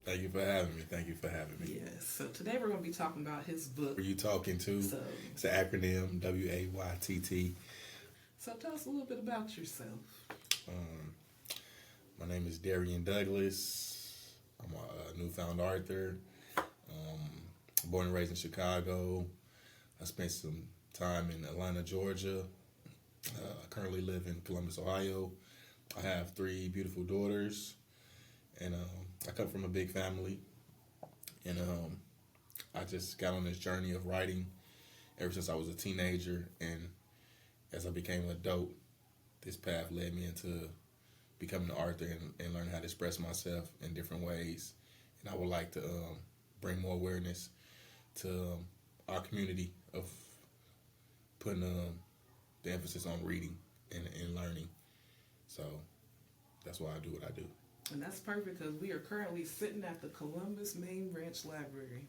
Thank you for having me. Thank you for having me. Yes. So today we're going to be talking about his book. Who are you talking to? So, It's an acronym, W.A.Y.T.T. so tell us a little bit about yourself. Um, my name is Darien Douglas. I'm a newfound author. Born and raised in Chicago. I spent some time in Atlanta, Georgia. I currently live in Columbus, Ohio. I have three beautiful daughters, and I come from a big family. And I just got on this journey of writing ever since I was a teenager, and as I became an adult, this path led me into becoming an author and learning how to express myself in different ways. And I would like to bring more awareness to our community of putting the emphasis on reading and learning. So that's why I do what I do. And that's perfect because we are currently sitting at the Columbus Main Branch Library.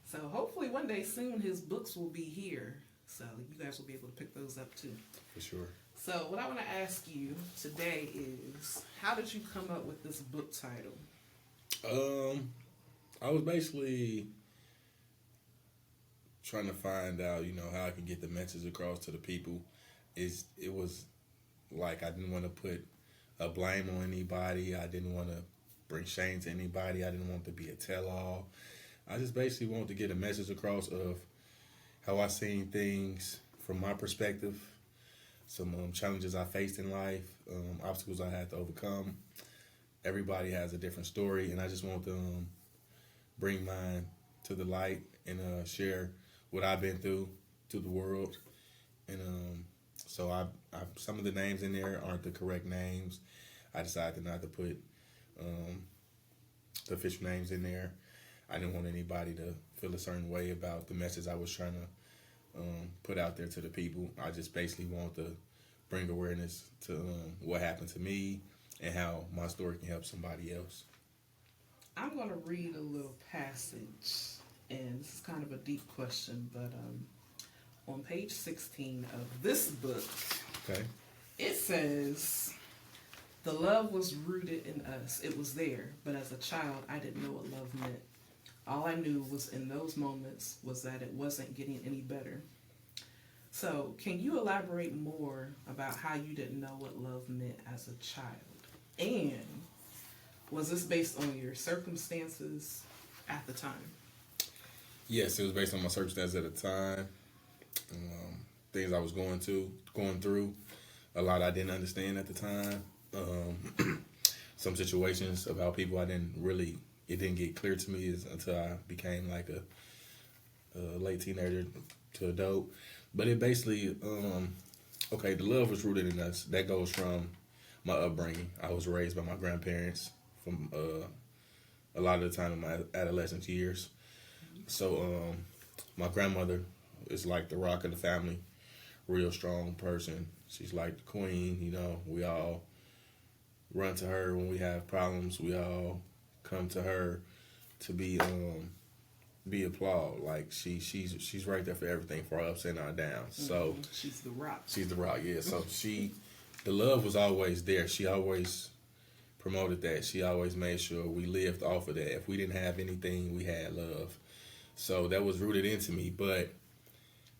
So hopefully one day soon his books will be here. So you guys will be able to pick those up too. For sure. So what I want to ask you today is, how did you come up with this book title? I was basically trying to find out, how I can get the message across to the people. It was like I didn't want to put a blame on anybody. I didn't want to bring shame to anybody. I didn't want to be a tell-all. I just basically wanted to get a message across of how I seen things from my perspective, some challenges I faced in life, obstacles I had to overcome. Everybody has a different story, and I just want to bring mine to the light and share what I've been through to the world. And so I some of the names in there aren't the correct names. I decided not to put the official names in there. I didn't want anybody to feel a certain way about the message I was trying to put out there to the people. I just basically want to bring awareness to what happened to me and how my story can help somebody else. I'm going to read a little passage, and this is kind of a deep question, but on page 16 of this book, Okay. it says, "The love was rooted in us. It was there, but as a child, I didn't know what love meant. All I knew was in those moments was that it wasn't getting any better." So, can you elaborate more about how you didn't know what love meant as a child? And was this based on your circumstances at the time? Yes, it was based on my circumstances at the time, things I was going through, a lot I didn't understand at the time, some situations about people it didn't get clear to me until I became like a late teenager to adult. But it basically, the love was rooted in us. That goes from my upbringing. I was raised by my grandparents from a lot of the time in my adolescent years. So my grandmother is like the rock of the family, real strong person. She's like the queen. We all run to her when we have problems. We all come to her to be applauded. Like she's right there for everything, for our ups and our downs. So she's the rock. She's the rock, yeah. So the love was always there. She always promoted that. She always made sure we lived off of that. If we didn't have anything, we had love. So that was rooted into me. But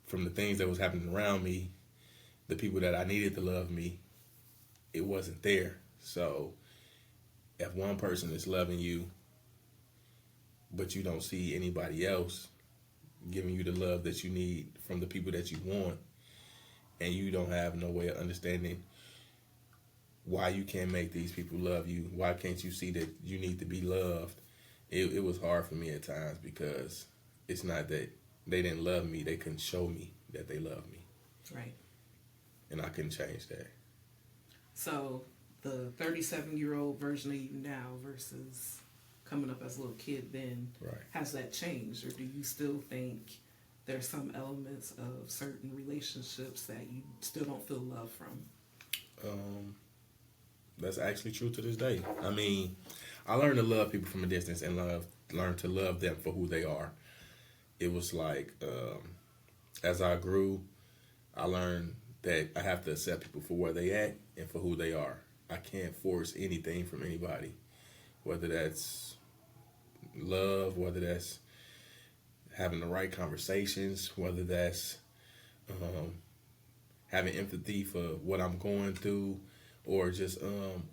from the things that was happening around me, the people that I needed to love me, it wasn't there. So if one person is loving you, but you don't see anybody else giving you the love that you need from the people that you want, and you don't have no way of understanding why you can't make these people love you, why can't you see that you need to be loved, it was hard for me at times, because it's not that they didn't love me, they couldn't show me that they love me. Right. And I couldn't change that. So the 37-year-old version of you now versus coming up as a little kid then, right, has that changed? Or do you still think there's some elements of certain relationships that you still don't feel love from? That's actually true to this day. I mean, I learned to love people from a distance and learn to love them for who they are. It was like, as I grew, I learned that I have to accept people for where they at and for who they are. I can't force anything from anybody, whether that's love, whether that's having the right conversations, whether that's having empathy for what I'm going through, or just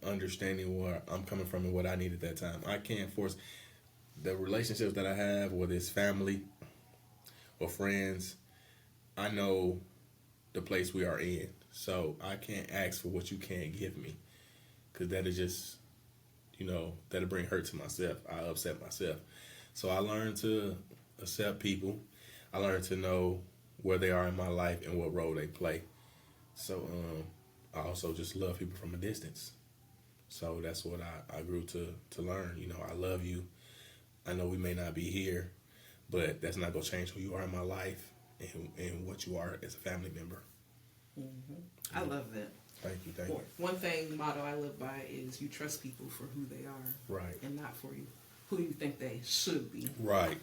understanding where I'm coming from and what I need at that time. I can't force the relationships that I have, whether it's family or friends. I know the place we are in, so I can't ask for what you can't give me, because that is just, that'll bring hurt to myself. I upset myself. So I learned to accept people. I learned to know where they are in my life and what role they play. So I also just love people from a distance. So that's what I grew to learn. I love you. I know we may not be here, but that's not going to change who you are in my life and what you are as a family member. I love that. Thank you. One thing, motto I live by is you trust people for who they are. Right. And not for who you think they should be. Right.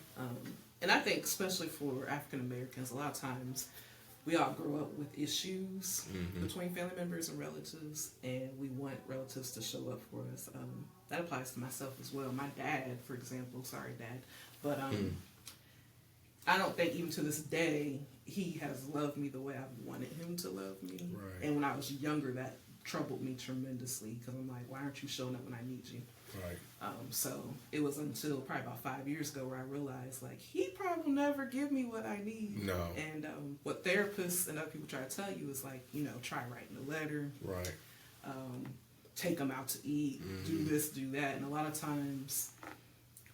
And I think especially for African Americans, a lot of times we all grow up with issues between family members and relatives, and we want relatives to show up for us. That applies to myself as well. My dad, for example, sorry, Dad, but I don't think even to this day he has loved me the way I've wanted him to love me. Right. And when I was younger, that troubled me tremendously, because I'm like, why aren't you showing up when I need you? Right. So it was until probably about 5 years ago where I realized, like, he probably will never give me what I need. No. And what therapists and other people try to tell you is, like, try writing a letter. Right. Take them out to eat. Do this, do that. And a lot of times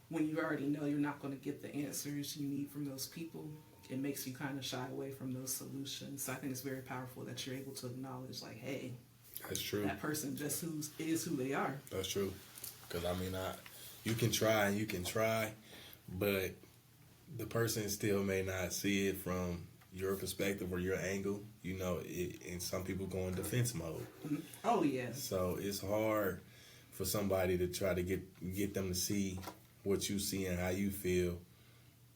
when you already know you're not going to get the answers you need from those people, it makes you kind of shy away from those solutions. So I think it's very powerful that you're able to acknowledge, like, hey, that's true. That person just is who they are. That's true. Because, you can try, but the person still may not see it from your perspective or your angle. And some people go in defense mode. Oh, yeah. So it's hard for somebody to try to get them to see what you see and how you feel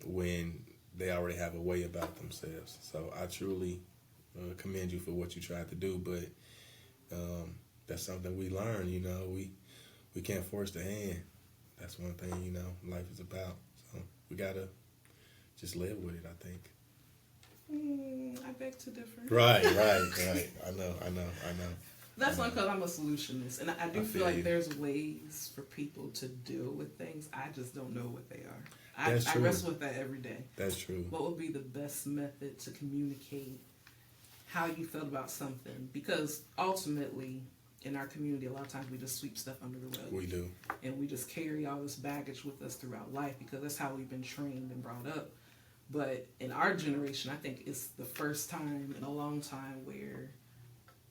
when they already have a way about themselves. So I truly commend you for what you tried to do, but that's something we learn. We can't force the hand. That's one thing, life is about. So we gotta just live with it, I think. I beg to differ. Right. I know. That's not because I'm a solutionist, and I do feel like there's ways for people to deal with things. I just don't know what they are. That's true. I wrestle with that every day. That's true. What would be the best method to communicate how you felt about something? Because ultimately, in our community, a lot of times we just sweep stuff under the rug. We do. And we just carry all this baggage with us throughout life because that's how we've been trained and brought up. But in our generation, I think it's the first time in a long time where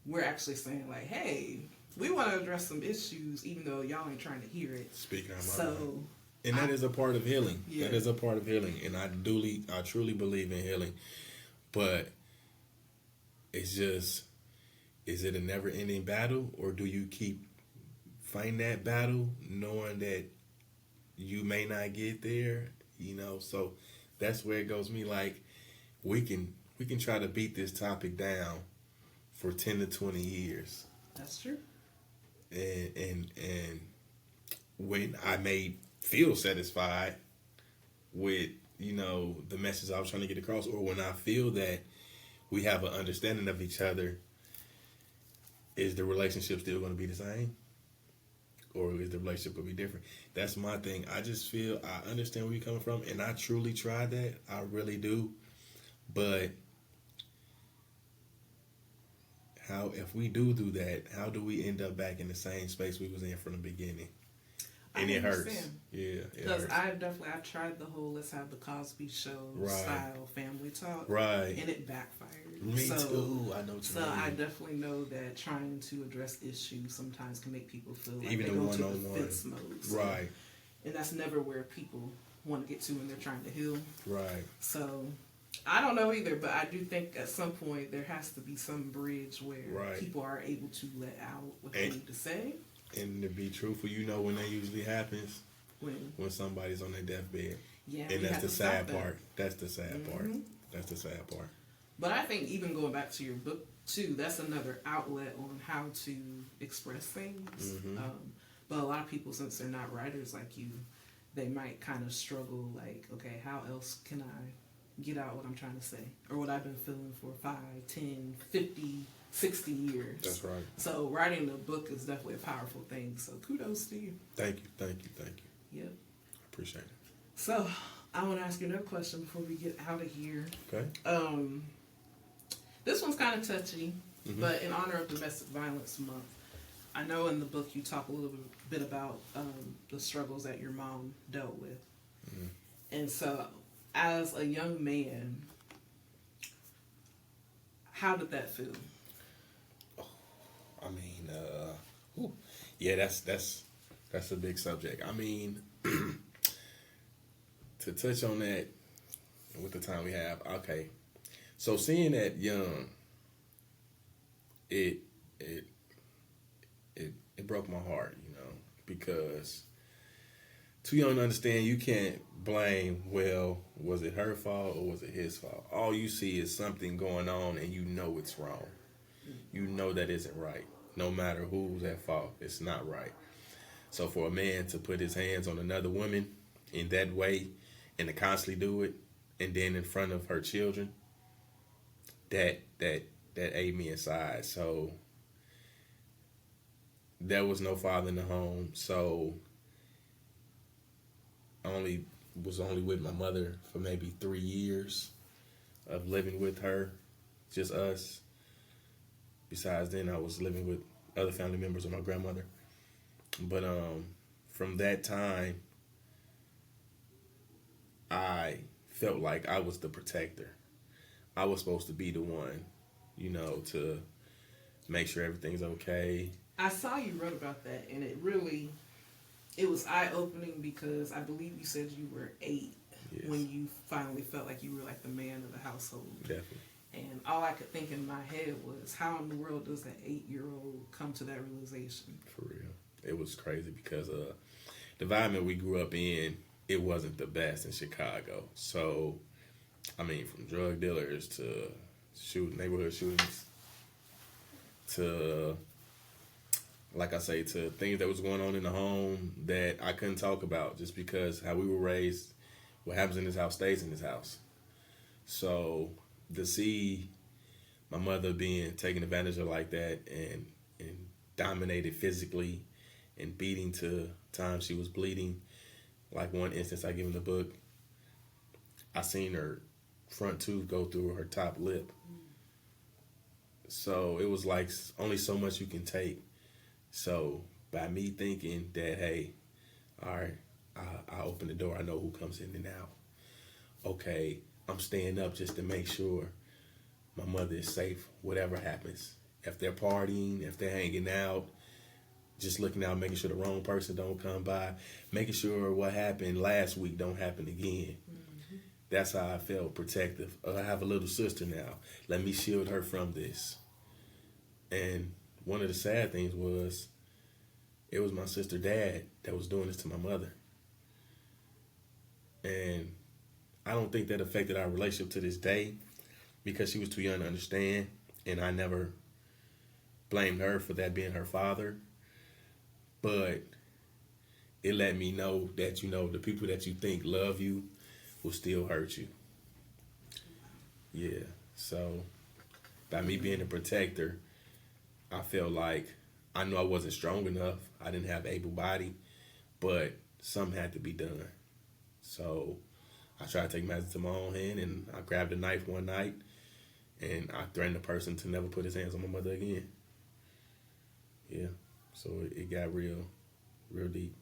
we're actually saying, like, hey, we want to address some issues even though y'all ain't trying to hear it. Speaking of my mind. And that is a part of healing. Yeah. That is a part of healing. And I truly believe in healing. But it's just, is it a never-ending battle, or do you keep fighting that battle knowing that you may not get there? So that's where it goes me, like, we can try to beat this topic down for 10 to 20 years. That's true. And when I may feel satisfied with, the message I was trying to get across, or when I feel that we have an understanding of each other, is the relationship still going to be the same? Or is the relationship going to be different? That's my thing. I just feel I understand where you're coming from, and I truly tried that. I really do. But if we do that, how do we end up back in the same space we was in from the beginning? And it hurts. Yeah. Because I've tried the whole let's have the Cosby Show style family talk. Right. And it backfired. Me too. I know what you mean. I definitely know that trying to address issues sometimes can make people feel like even they go to defense mode. mode. Right. And that's never where people want to get to when they're trying to heal. Right. So I don't know either, but I do think at some point there has to be some bridge where people are able to let out what they need to say. And to be truthful, when that usually happens? When somebody's on their deathbed. Yeah. And that's the sad part. That's the sad part. That's the sad part. But I think even going back to your book, too, that's another outlet on how to express things. But a lot of people, since they're not writers like you, they might kind of struggle, like, okay, how else can I get out what I'm trying to say or what I've been feeling for 5, 10, 50, 60 years. That's right. So writing a book is definitely a powerful thing. So kudos to you. Thank you. Yep. Appreciate it. So I want to ask you another question before we get out of here. Okay. This one's kind of touchy, but in honor of Domestic Violence Month, I know in the book you talk a little bit about the struggles that your mom dealt with. And so as a young man, how did that feel? I mean, yeah, that's a big subject. I mean, to touch on that with the time we have, okay. So seeing that young, it broke my heart, because too young to understand, you can't blame, well, was it her fault or was it his fault? All you see is something going on and you know it's wrong. You know that isn't right. No matter who's at fault, it's not right. So for a man to put his hands on another woman in that way and to constantly do it, and then in front of her children, that ate me inside. So there was no father in the home. So I was only with my mother for maybe 3 years of living with her, just us. Besides then, I was living with other family members of my grandmother. But from that time, I felt like I was the protector. I was supposed to be the one, to make sure everything's okay. I saw you wrote about that, and it was eye-opening because I believe you said you were 8 when you finally felt like you were like the man of the household. Definitely. And all I could think in my head was, how in the world does that 8-year-old come to that realization? For real. It was crazy because the environment we grew up in, it wasn't the best in Chicago. So, I mean, from drug dealers to neighborhood shootings to, like I say, to things that was going on in the home that I couldn't talk about just because how we were raised, what happens in this house stays in this house. So to see my mother being taken advantage of like that and dominated physically and beating to times she was bleeding. Like one instance I give in the book, I seen her front tooth go through her top lip. So it was like only so much you can take. So by me thinking that, hey, all right, I open the door, I know who comes in and out. Okay, I'm staying up just to make sure my mother is safe, whatever happens. If they're partying, if they're hanging out, just looking out, making sure the wrong person don't come by, making sure what happened last week don't happen again. Mm-hmm. That's how I felt protective. I have a little sister now. Let me shield her from this. And one of the sad things was, it was my sister dad that was doing this to my mother. And I don't think that affected our relationship to this day because she was too young to understand, and I never blamed her for that being her father. But it let me know that, the people that you think love you will still hurt you. Yeah. So by me being a protector, I felt like I knew I wasn't strong enough. I didn't have able body, but something had to be done. So I tried to take matters to my own hand, and I grabbed a knife one night, and I threatened the person to never put his hands on my mother again. Yeah. So it got real deep,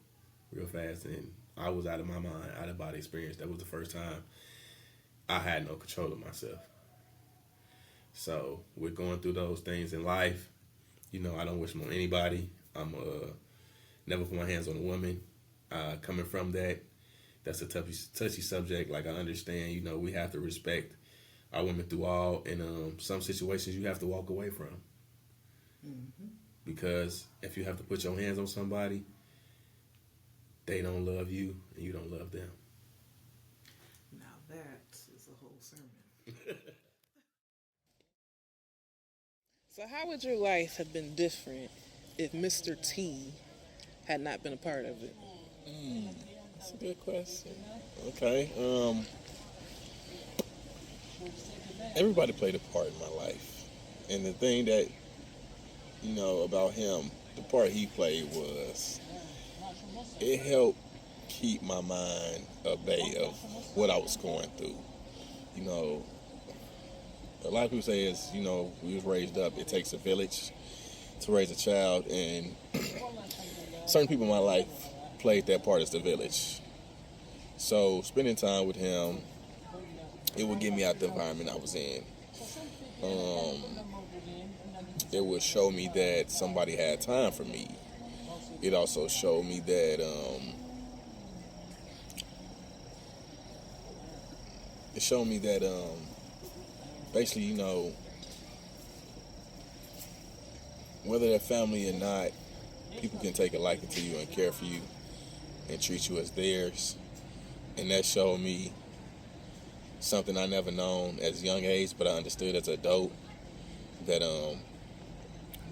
real fast, and I was out of my mind, out of body experience. That was the first time I had no control of myself. So with going through those things in life, I don't wish them on anybody. I'm never put my hands on a woman. Coming from that, that's a touchy subject. Like I understand, we have to respect our women through all, and some situations you have to walk away from. Mm-hmm. Because if you have to put your hands on somebody, they don't love you and you don't love them. Now that is a whole sermon. So how would your life have been different if Mr. T had not been a part of it? That's a good question. Okay. Everybody played a part in my life. And the thing that, about him, the part he played was it helped keep my mind at bay of what I was going through. You know, a lot of people say we was raised up, it takes a village to raise a child, and certain people in my life played that part as the village. So spending time with him, it would get me out the environment I was in. It would show me that somebody had time for me. It also showed me that basically, whether they're family or not, people can take a liking to you and care for you and treat you as theirs. And that showed me something I never known as a young age, but I understood as an adult, that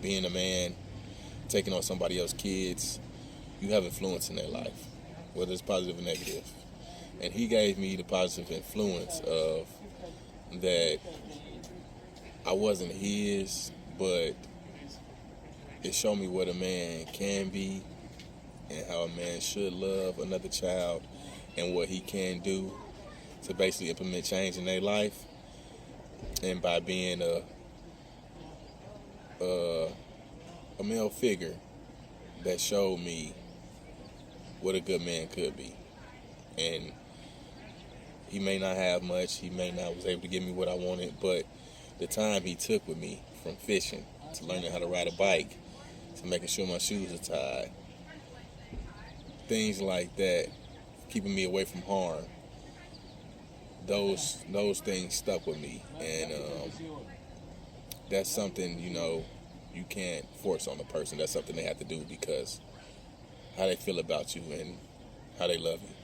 being a man, taking on somebody else's kids, you have influence in their life, whether it's positive or negative. And he gave me the positive influence of that I wasn't his, but it showed me what a man can be and how a man should love another child and what he can do to basically implement change in their life. And by being a male figure, that showed me what a good man could be. And he may not have much, he may not was able to give me what I wanted, but the time he took with me, from fishing to learning how to ride a bike to making sure my shoes are tied, things like that, keeping me away from harm, those things stuck with me. And that's something, you can't force on a person. That's something they have to do because how they feel about you and how they love you.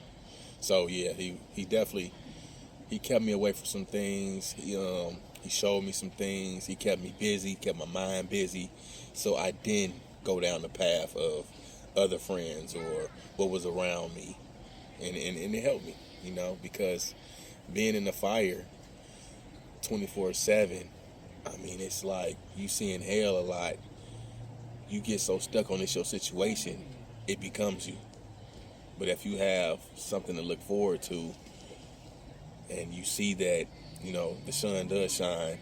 So yeah, he definitely, he kept me away from some things. He showed me some things. He kept me busy, kept my mind busy, so I didn't go down the path of other friends or what was around me, and it helped me, because being in the fire 24/7, I mean, it's like you seeing hell a lot. You get so stuck on your situation, it becomes you. But if you have something to look forward to, and you see that, the sun does shine,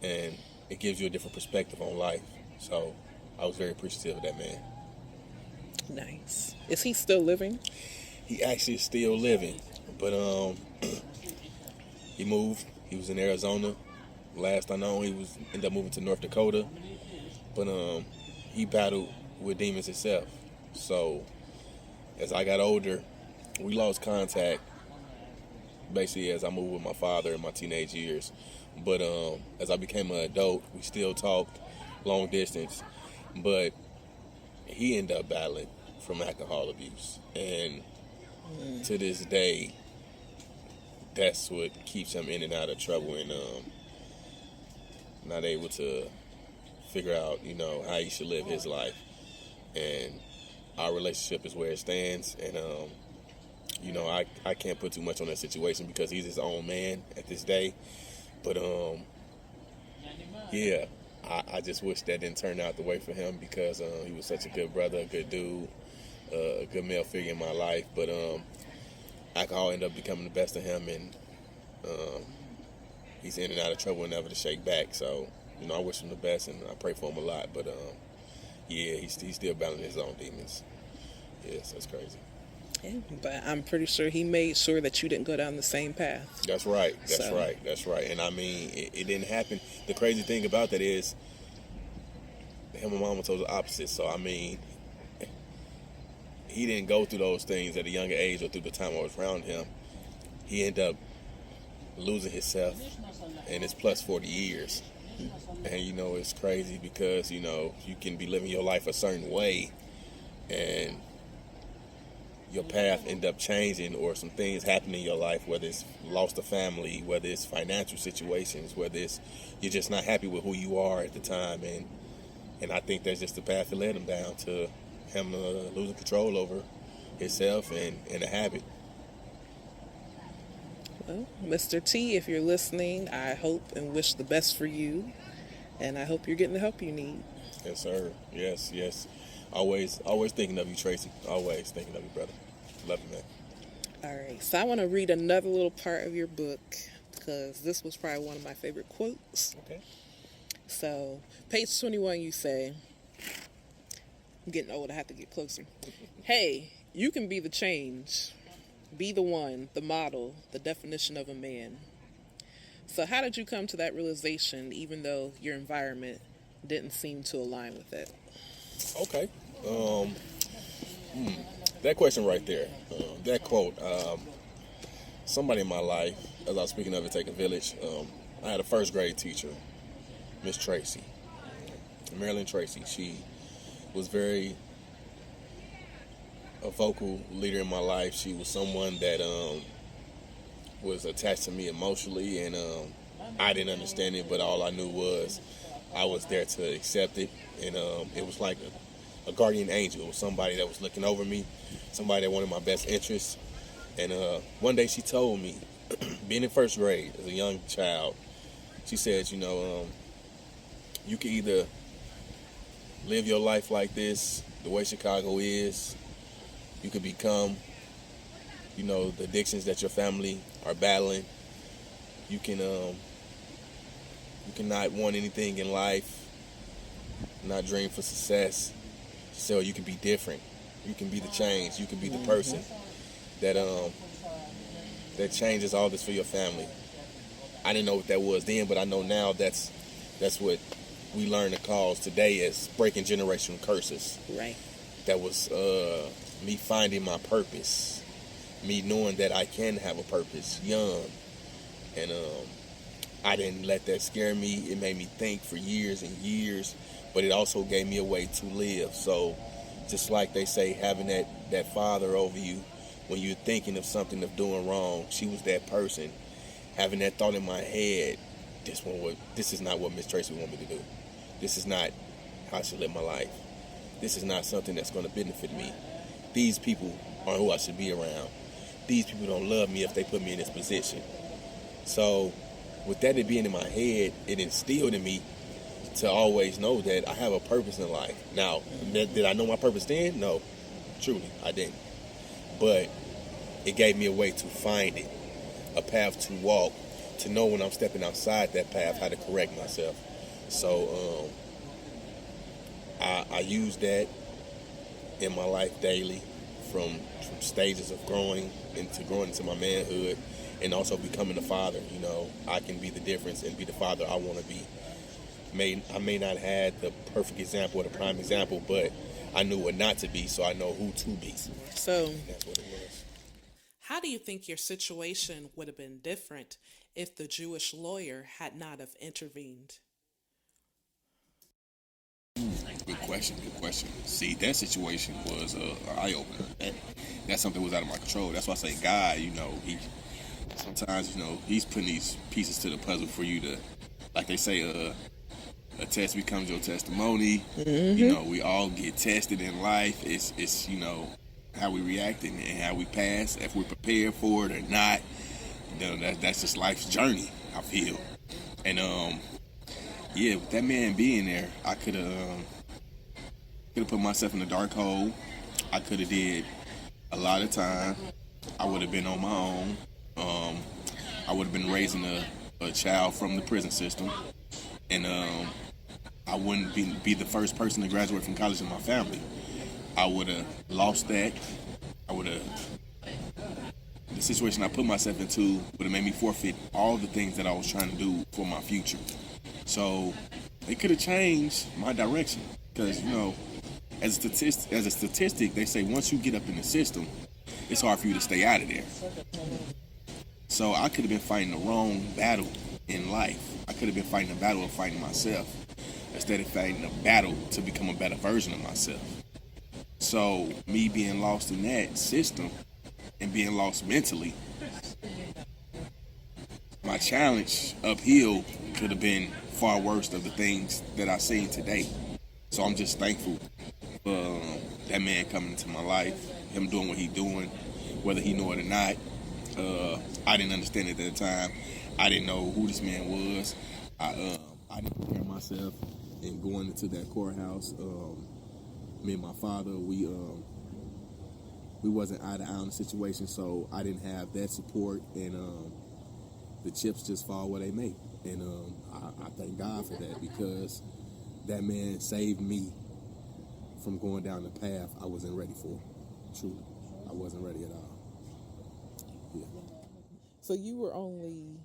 and it gives you a different perspective on life. So I was very appreciative of that man. Nice. Is he still living? He actually is still living, but he moved. He was in Arizona. Last I know, he ended up moving to North Dakota, but he battled with demons himself. So as I got older, we lost contact basically as I moved with my father in my teenage years. But as I became an adult, we still talked long distance. But he ended up battling from alcohol abuse. And to this day, that's what keeps him in and out of trouble, and not able to figure out, how he should live his life. And our relationship is where it stands. And, I can't put too much on that situation because he's his own man at this day. But, yeah, I just wish that didn't turn out the way for him because he was such a good brother, a good dude, a good male figure in my life. But alcohol ended up becoming the best of him, and he's in and out of trouble and never to shake back. So, I wish him the best, and I pray for him a lot. But, yeah, he's still battling his own demons. Yes, that's crazy. Yeah, but I'm pretty sure he made sure that you didn't go down the same path. That's right. That's right. And I mean, it didn't happen. The crazy thing about that is him and mama told the opposite. So, I mean, he didn't go through those things at a younger age or through the time I was around him. He ended up losing himself in his plus 40 years. And, it's crazy because, you can be living your life a certain way and your path end up changing, or some things happen in your life, whether it's lost a family, whether it's financial situations, whether it's you're just not happy with who you are at the time. And I think that's just the path that led him down to him losing control over himself and a habit. Well, Mr. T, if you're listening, I hope and wish the best for you, and I hope you're getting the help you need. Yes, sir. Yes, yes. Always thinking of you, Tracy. Always thinking of you, brother. Love you, man. All right, so I want to read another little part of your book because this was probably one of my favorite quotes. Okay. So, page 21, you say, I'm getting old, I have to get closer. Hey, you can be the change. Be the one, the model, the definition of a man. So how did you come to that realization, even though your environment didn't seem to align with it? Okay. That question right there, that quote, somebody in my life, as I was speaking of It Take a Village, I had a first grade teacher, Miss Tracy, Marilyn Tracy. She was a vocal leader in my life. She was someone that was attached to me emotionally, and I didn't understand it, but all I knew was I was there to accept it, and it was like a guardian angel. It was somebody that was looking over me, somebody that wanted my best interests. And one day she told me, being in first grade as a young child, she said, you can either live your life like this, the way Chicago is. You could become, the addictions that your family are battling. You can not want anything in life, not dream for success. So you can be different. You can be the change. You can be the person that changes all this for your family. I didn't know what that was then, but I know now that's what we learn to cause today as breaking generational curses. Right. That was me finding my purpose, me knowing that I can have a purpose young. And I didn't let that scare me. It made me think for years and years, but it also gave me a way to live. So just like they say, having that father over you when you're thinking of something of doing wrong, she was that person. Having that thought in my head, this is not what Miss Tracy wanted me to do. This is not how I should live my life. This is not something that's going to benefit me. These people aren't who I should be around. These people don't love me if they put me in this position. So with that being in my head, it instilled in me to always know that I have a purpose in life. Now, did I know my purpose then? No, truly, I didn't. But it gave me a way to find it, a path to walk, to know when I'm stepping outside that path, how to correct myself. So I use that in my life daily, from stages of growing into my manhood, and also becoming a father. I can be the difference and be the father I want to be. I may not have the perfect example or the prime example, but I knew what not to be, so I know who to be. So That's what it was. how do you think your situation would have been different if the Jewish lawyer had not have intervened? Good question. See, that situation was an eye-opener. That's something that was out of my control. That's why I say God, he sometimes, he's putting these pieces to the puzzle for you to, like they say, a test becomes your testimony. Mm-hmm. We all get tested in life. It's how we react and how we pass, if we're prepared for it or not. That's just life's journey, I feel. And with that man being there, I could have put myself in a dark hole. I could have did a lot of time. I would have been on my own. I would have been raising a child from the prison system, and I wouldn't be the first person to graduate from college in my family. I would have lost that. The situation I put myself into would have made me forfeit all the things that I was trying to do for my future. So it could have changed my direction, because as a statistic, they say once you get up in the system, it's hard for you to stay out of there. So I could have been fighting the wrong battle in life. I could have been fighting the battle of fighting myself instead of fighting the battle to become a better version of myself. So me being lost in that system and being lost mentally, my challenge uphill could have been far worse of the things that I've seen today. So I'm just thankful for that man coming into my life, him doing what he doing, whether he know it or not. I didn't understand it at the time. I didn't know who this man was. I didn't prepare myself in going into that courthouse. Me and my father, we wasn't eye to eye on the situation, so I didn't have that support, and the chips just fall where they may. And I thank God for that, because that man saved me from going down the path I wasn't ready for. Truly, I wasn't ready at all. Yeah. So you were only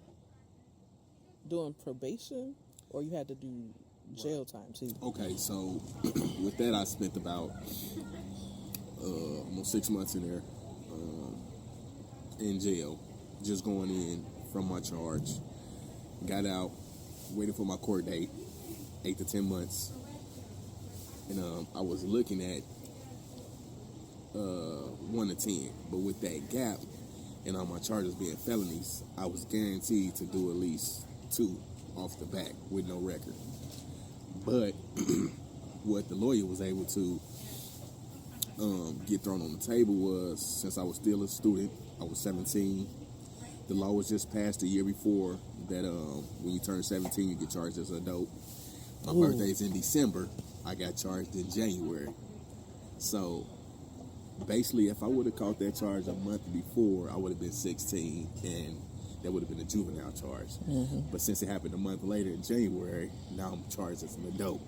doing probation, or you had to do jail time too? Okay, so with that, I spent about almost 6 months in there, in jail, just going in from my charge. Got out, waiting for my court date, 8 to 10 months, and I was looking at 1 to 10, but with that gap and all my charges being felonies, I was guaranteed to do at least 2 off the back with no record. But what the lawyer was able to get thrown on the table was, since I was still a student, I was 17. The law was just passed the year before that when you turn 17, you get charged as an adult. My birthday's in December. I got charged in January. So basically, if I would have caught that charge a month before, I would have been 16, and that would have been a juvenile charge. Mm-hmm. But since it happened a month later in January, now I'm charged as an adult.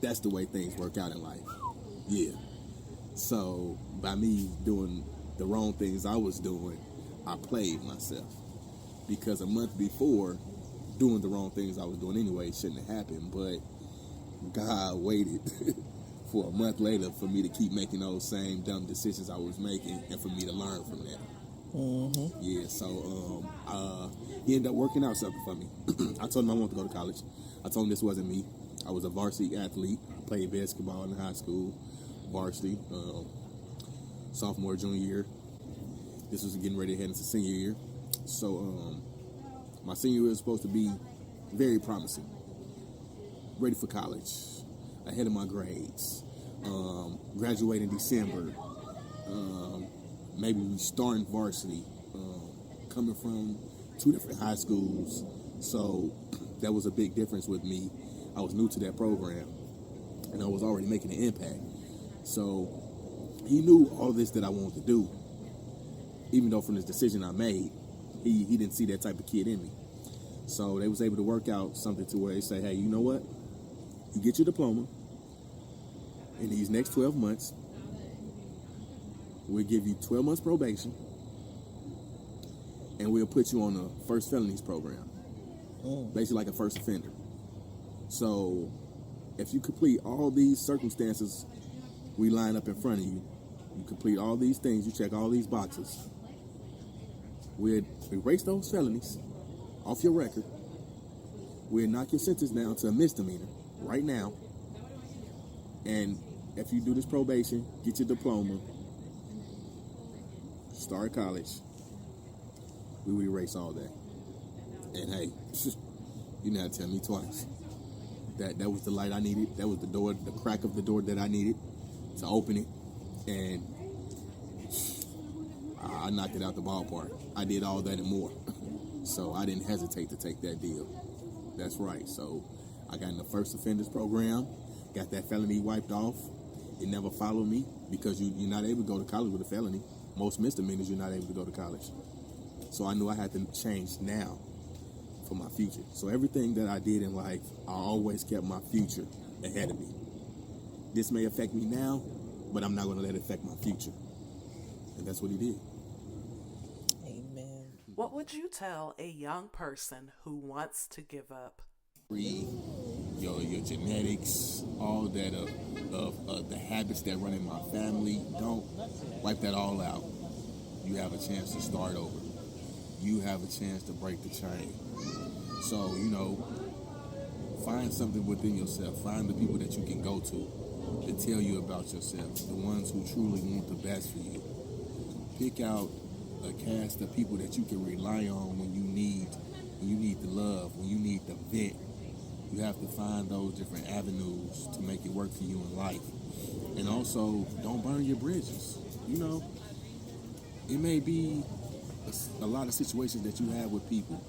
That's the way things work out in life. Yeah. So by me doing the wrong things I was doing, I played myself. Because a month before, doing the wrong things I was doing anyway shouldn't have happened, but God waited for a month later for me to keep making those same dumb decisions I was making, and for me to learn from that. Mm-hmm. Yeah, so he ended up working out something for me. I told him I wanted to go to college. I told him this wasn't me. I was a varsity athlete. I played basketball in high school, varsity, sophomore, junior year. This was getting ready to head into senior year. So my senior year was supposed to be very promising. Ready for college, ahead of my grades, graduate in December, maybe starting varsity, coming from 2 different high schools. So that was a big difference with me. I was new to that program, and I was already making an impact. So he knew all this that I wanted to do, even though from this decision I made, he didn't see that type of kid in me. So they was able to work out something to where they say, hey, you know what? You get your diploma. In these next 12 months, we'll give you 12 months probation, and we'll put you on a first felonies program. Basically like a first offender. So if you complete all these circumstances we line up in front of you, you complete all these things, you check all these boxes, we'll erase those felonies off your record. We'll knock your sentence down to a misdemeanor right now. And if you do this probation, get your diploma, start college, we would erase all that. And hey, you didn't have to tell me twice. That was the light I needed. That was the door, the crack of the door that I needed to open it. And I knocked it out the ballpark. I did all that and more. So I didn't hesitate to take that deal. That's right. So I got in the first offenders program, got that felony wiped off. It never followed me because you're not able to go to college with a felony. Most misdemeanors, you're not able to go to college. So I knew I had to change now for my future. So everything that I did in life, I always kept my future ahead of me. This may affect me now, but I'm not going to let it affect my future. And that's what he did. Amen. What would you tell a young person who wants to give up? Free your genetics, all that of the habits that run in my family. Don't wipe that all out. You have a chance to start over. You have a chance to break the chain. So, find something within yourself. Find the people that you can go to tell you about yourself, the ones who truly want the best for you. Pick out a cast of people that you can rely on when you need the love, when you need the vent. You have to find those different avenues to make it work for you in life. And also, don't burn your bridges. You know, it may be a lot of situations that you have with people.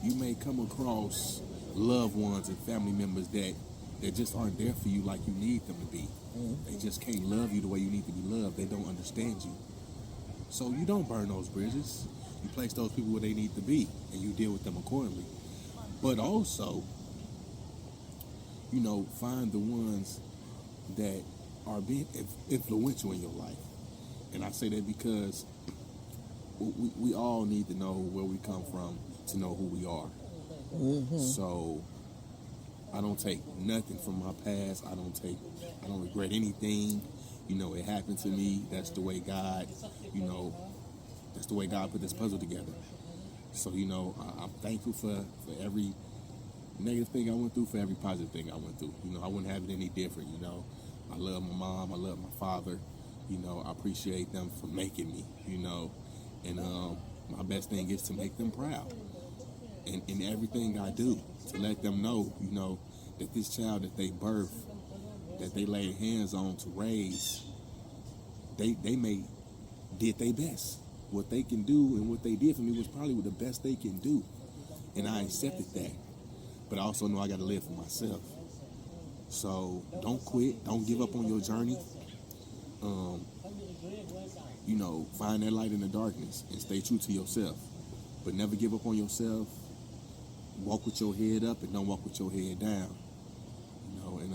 You may come across loved ones and family members that just aren't there for you like you need them to be. They just can't love you the way you need to be loved. They don't understand you. So you don't burn those bridges. You place those people where they need to be, and you deal with them accordingly. But also, you know, find the ones that are being influential in your life. And I say that because we all need to know where we come from to know who we are. So I don't take nothing from my past. I don't regret anything. You know, it happened to me. That's the way God, you know, that's the way God put this puzzle together. So, you know, I'm thankful for every negative thing I went through, for every positive thing I went through. You know, I wouldn't have it any different, you know. I love my mom. I love my father. You know, I appreciate them for making me, you know. And my best thing is to make them proud. And in everything I do, to let them know, you know, that this child that they birthed, that they laid hands on to raise, they did their best. What they can do and what they did for me was probably the best they can do. And I accepted that. But I also know I got to live for myself. So don't quit. Don't give up on your journey. You know, find that light in the darkness and stay true to yourself. But never give up on yourself. Walk with your head up and don't walk with your head down. You know, and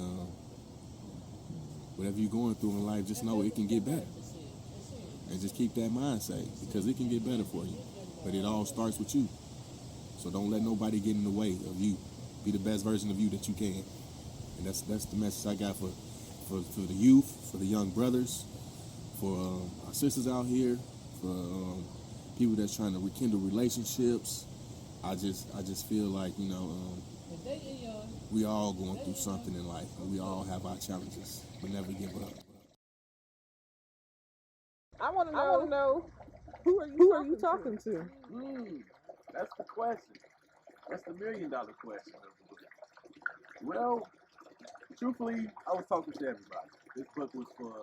whatever you're going through in life, just know it can get better. And just keep that mindset, because it can get better for you. But it all starts with you. So don't let nobody get in the way of you. Be the best version of you that you can. And that's the message I got for the youth, for the young brothers, for our sisters out here, for people that's trying to rekindle relationships. I just feel like, you know, we all going through something in life, and we all have our challenges, but never give up. I want to know who are you talking to? That's the question. That's the $1 million question. Well, truthfully, I was talking to everybody. This book was for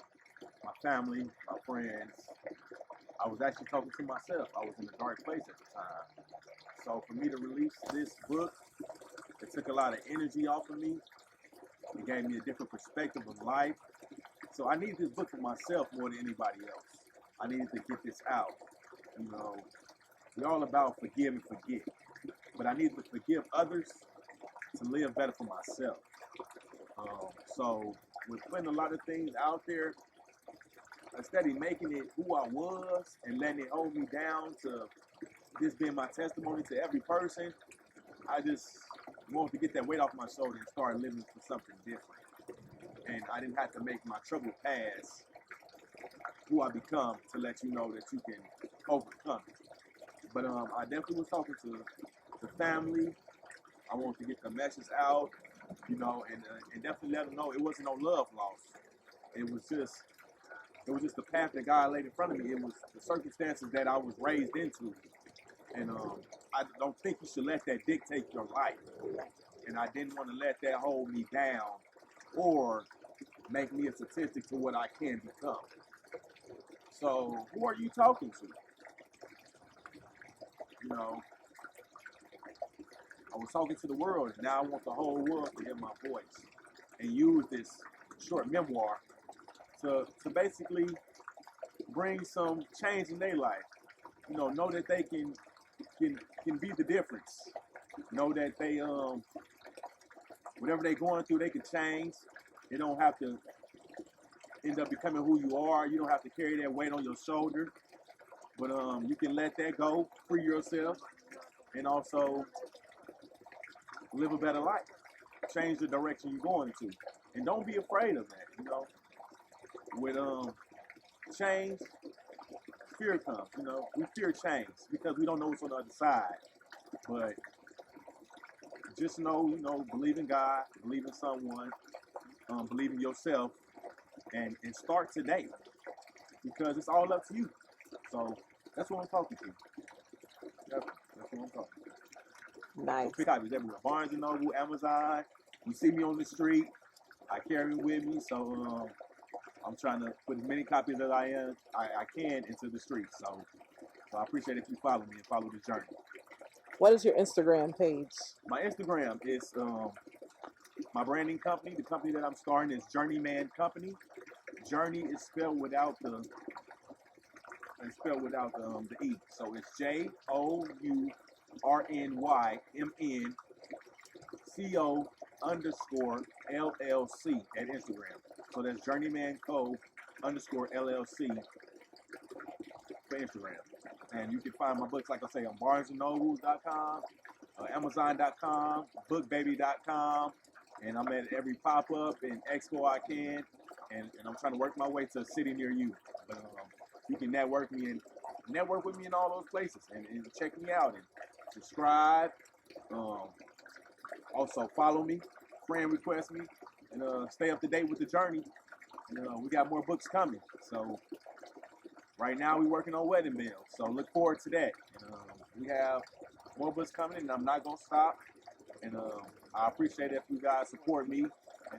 my family, my friends. I was actually talking to myself. I was in a dark place at the time. So for me to release this book, it took a lot of energy off of me. It gave me a different perspective of life. So I needed this book for myself more than anybody else. I needed to get this out. You know, we're all about forgive and forget. But I needed to forgive others to live better for myself. So with putting a lot of things out there, instead of making it who I was and letting it hold me down to this being my testimony to every person, I just wanted to get that weight off my shoulder and start living for something different. And I didn't have to make my troubled past who I become to let you know that you can overcome it. But I definitely was talking to the family. I wanted to get the message out, you know, and definitely let them know it wasn't no love lost. It was just the path that God laid in front of me. It was the circumstances that I was raised into. And I don't think you should let that dictate your life. And I didn't want to let that hold me down or make me a statistic to what I can become. So who are you talking to? You know, I was talking to the world, and now I want the whole world to hear my voice and use this short memoir to basically bring some change in their life. You know that they can be the difference. Know that they whatever they're going through, they can change. They don't have to end up becoming who you are. You don't have to carry that weight on your shoulder. But you can let that go, free yourself, and also live a better life. Change the direction you're going into. And don't be afraid of that, you know. With change, fear comes, you know. We fear change because we don't know what's on the other side. But just know, you know, believe in God, believe in someone, believe in yourself, and start today. Because it's all up to you. So that's what I'm talking to. That's what I'm talking to. Nice. Pick copies everywhere. Barnes & Noble, Amazon. You see me on the street, I carry it with me. So I'm trying to put as many copies as I can into the streets. So I appreciate if you follow me and follow the journey. What is your Instagram page? My Instagram is my branding company. The company that I'm starting is Journeyman Company. Journey is spelled without the E. So it's JOURNYMNCO_LLC at Instagram. So that's Journeyman Co _LLC for Instagram. And you can find my books, like I say, on BarnesandNobles.com, Amazon.com, BookBaby.com, and I'm at every pop-up and expo I can, and I'm trying to work my way to a city near you. But you can network with me in all those places, and check me out and subscribe. Also follow me, friend request me, and stay up to date with the journey. And we got more books coming. So right now we're working on Wedding Mail, so look forward to that. And we have more books coming, and I'm not gonna stop. And I appreciate it if you guys support me,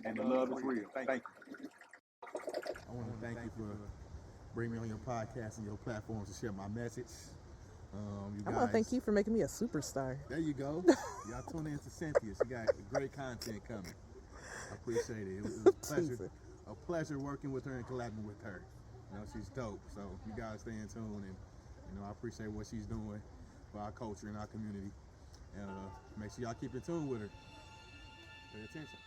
and the love is real. Thank you. I want to thank you for bringing me on your podcast and your platforms to share my message. You I want to thank you for making me a superstar. There you go. Y'all tune in to Cynthysis. She got great content coming. I appreciate it. It was a pleasure working with her and collaborating with her. You know, she's dope. So you guys stay in tune, and I appreciate what she's doing for our culture and our community. And make sure y'all keep in tune with her. Pay attention.